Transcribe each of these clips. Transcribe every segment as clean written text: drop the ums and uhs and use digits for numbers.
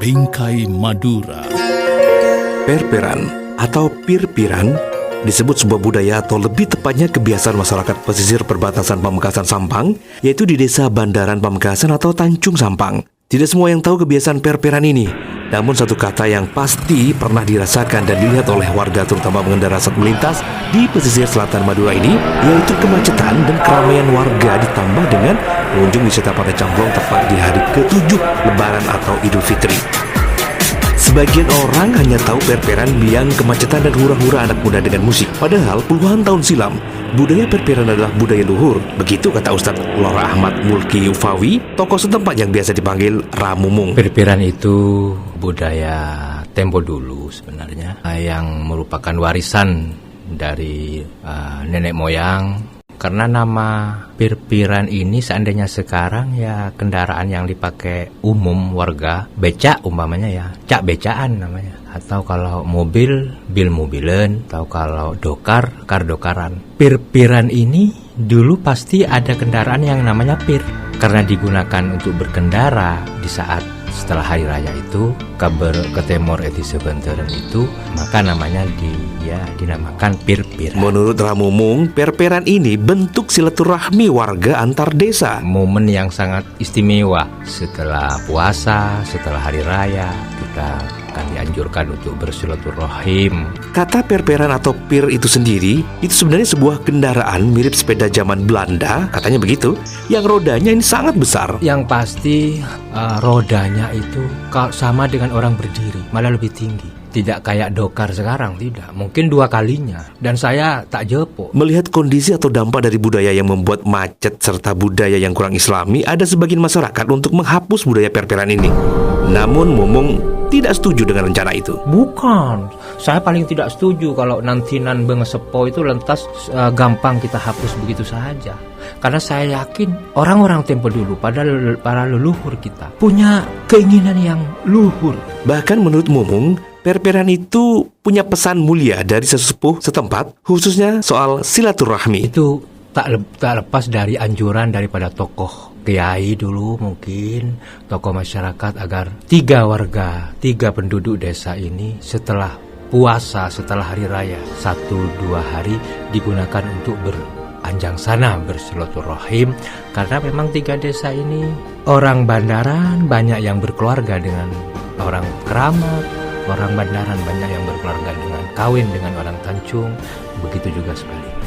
Bingkai Madura. Perperan atau pir-piran disebut sebuah budaya atau lebih tepatnya kebiasaan masyarakat pesisir perbatasan Pamekasan Sampang, yaitu di desa Bandaran Pamekasan atau Tanjung Sampang. Tidak semua yang tahu kebiasaan perperan ini, namun satu kata yang pasti pernah dirasakan dan dilihat oleh warga terutama pengendara saat melintas di pesisir selatan Madura ini, yaitu kemacetan dan keramaian warga ditambah dengan pengunjung wisata Pantai Camblong tepat di hari ke-7 Lebaran atau Idul Fitri. Sebagian orang hanya tahu perperan biang kemacetan dan hura-hura anak muda dengan musik. Padahal puluhan tahun silam, budaya perperan adalah budaya luhur. Begitu kata Ustadz Lora Ahmad Mulki Ufawi, tokoh setempat yang biasa dipanggil Ramumung. Perperan itu budaya tempo dulu sebenarnya, yang merupakan warisan dari nenek moyang. Karena nama pirpiran ini seandainya sekarang ya kendaraan yang dipakai umum warga, becak umpamanya ya, cak becaan namanya. Atau kalau mobil, bil mobilen, atau kalau dokar, kar dokaran. Pirpiran ini dulu pasti ada kendaraan yang namanya pir. Karena digunakan untuk berkendara di saat setelah hari raya itu, kabar ke temor eti sebenteren itu, maka namanya dinamakan pir-piran. Menurut Ramumung, perperan ini bentuk silaturahmi warga antar desa. Momen yang sangat istimewa setelah puasa, setelah hari raya, kita akan dianjurkan untuk bersilaturahim. Kata perperan atau pir itu sendiri, itu sebenarnya sebuah kendaraan mirip sepeda zaman Belanda, katanya begitu, yang rodanya ini sangat besar. Yang pasti rodanya itu sama dengan orang berdiri, malah lebih tinggi. Tidak kayak dokar sekarang, tidak. Mungkin 2 kalinya. Dan saya tak jepok. Melihat kondisi atau dampak dari budaya yang membuat macet serta budaya yang kurang islami, ada sebagian masyarakat untuk menghapus budaya perperan ini. Namun Mumung tidak setuju dengan rencana itu. Bukan, saya paling tidak setuju kalau nantinan bengesepo itu lantas gampang kita hapus begitu saja. Karena saya yakin orang-orang tempo dulu, para leluhur kita, punya keinginan yang luhur. Bahkan menurut Mumung, perperan itu punya pesan mulia dari sesepuh setempat, khususnya soal silaturahmi. Itu tak lepas dari anjuran daripada tokoh kiai dulu, mungkin tokoh masyarakat, agar 3 penduduk desa ini setelah puasa, setelah hari raya 1-2 hari digunakan untuk beranjang sana bersilaturahim. Karena memang 3 desa ini orang Bandaran banyak yang berkeluarga dengan orang keramat, orang Bandaran banyak yang berkeluarga dengan kawin dengan orang Tanjung, begitu juga sebaliknya.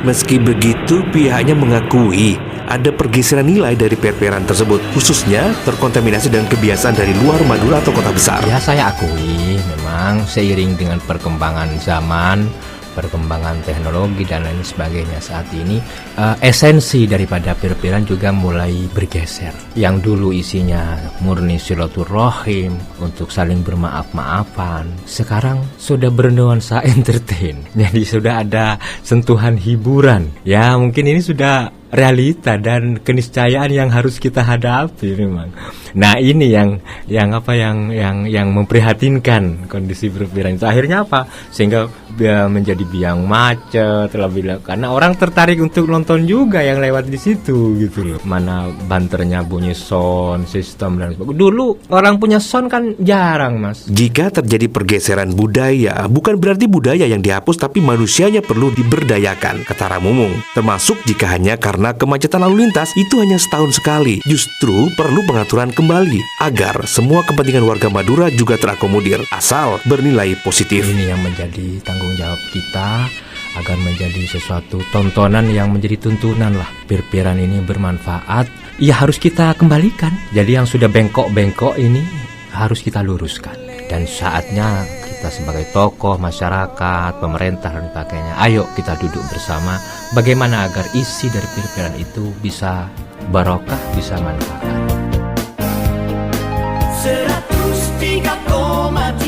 Meski begitu, pihaknya mengakui ada pergeseran nilai dari perperan tersebut, khususnya terkontaminasi dengan kebiasaan dari luar Madura atau kota besar. Ya, saya akui memang seiring dengan perkembangan zaman, perkembangan teknologi dan lain sebagainya saat ini, esensi daripada perperan juga mulai bergeser. Yang dulu isinya murni silaturahim untuk saling bermaaf-maafan, sekarang sudah bernuansa entertain. Jadi sudah ada sentuhan hiburan. Ya, mungkin ini sudah realita dan keniscayaan yang harus kita hadapi memang. Nah, ini yang memprihatinkan kondisi perpiran itu. Akhirnya apa? Sehingga menjadi biang macet karena orang tertarik untuk nonton juga yang lewat di situ gitu loh. Mana banternya bunyi sound system dan sebagainya. Dulu orang punya sound kan jarang, Mas. Jika terjadi pergeseran budaya, bukan berarti budaya yang dihapus, tapi manusianya perlu diberdayakan, kata Ramumung. Termasuk jika hanya karena kemacetan lalu lintas itu hanya setahun sekali. Justru perlu pengaturan kembali agar semua kepentingan warga Madura juga terakomodir, asal bernilai positif. Ini yang menjadi tanggung jawab kita agar menjadi sesuatu tontonan yang menjadi tuntunan lah. Perpiran ini bermanfaat, ya harus kita kembalikan. Jadi yang sudah bengkok-bengkok ini harus kita luruskan. Dan saatnya kita sebagai tokoh masyarakat, pemerintah dan sebagainya, ayo kita duduk bersama bagaimana agar isi dari perpiran itu bisa barokah, bisa manfaat. 103,7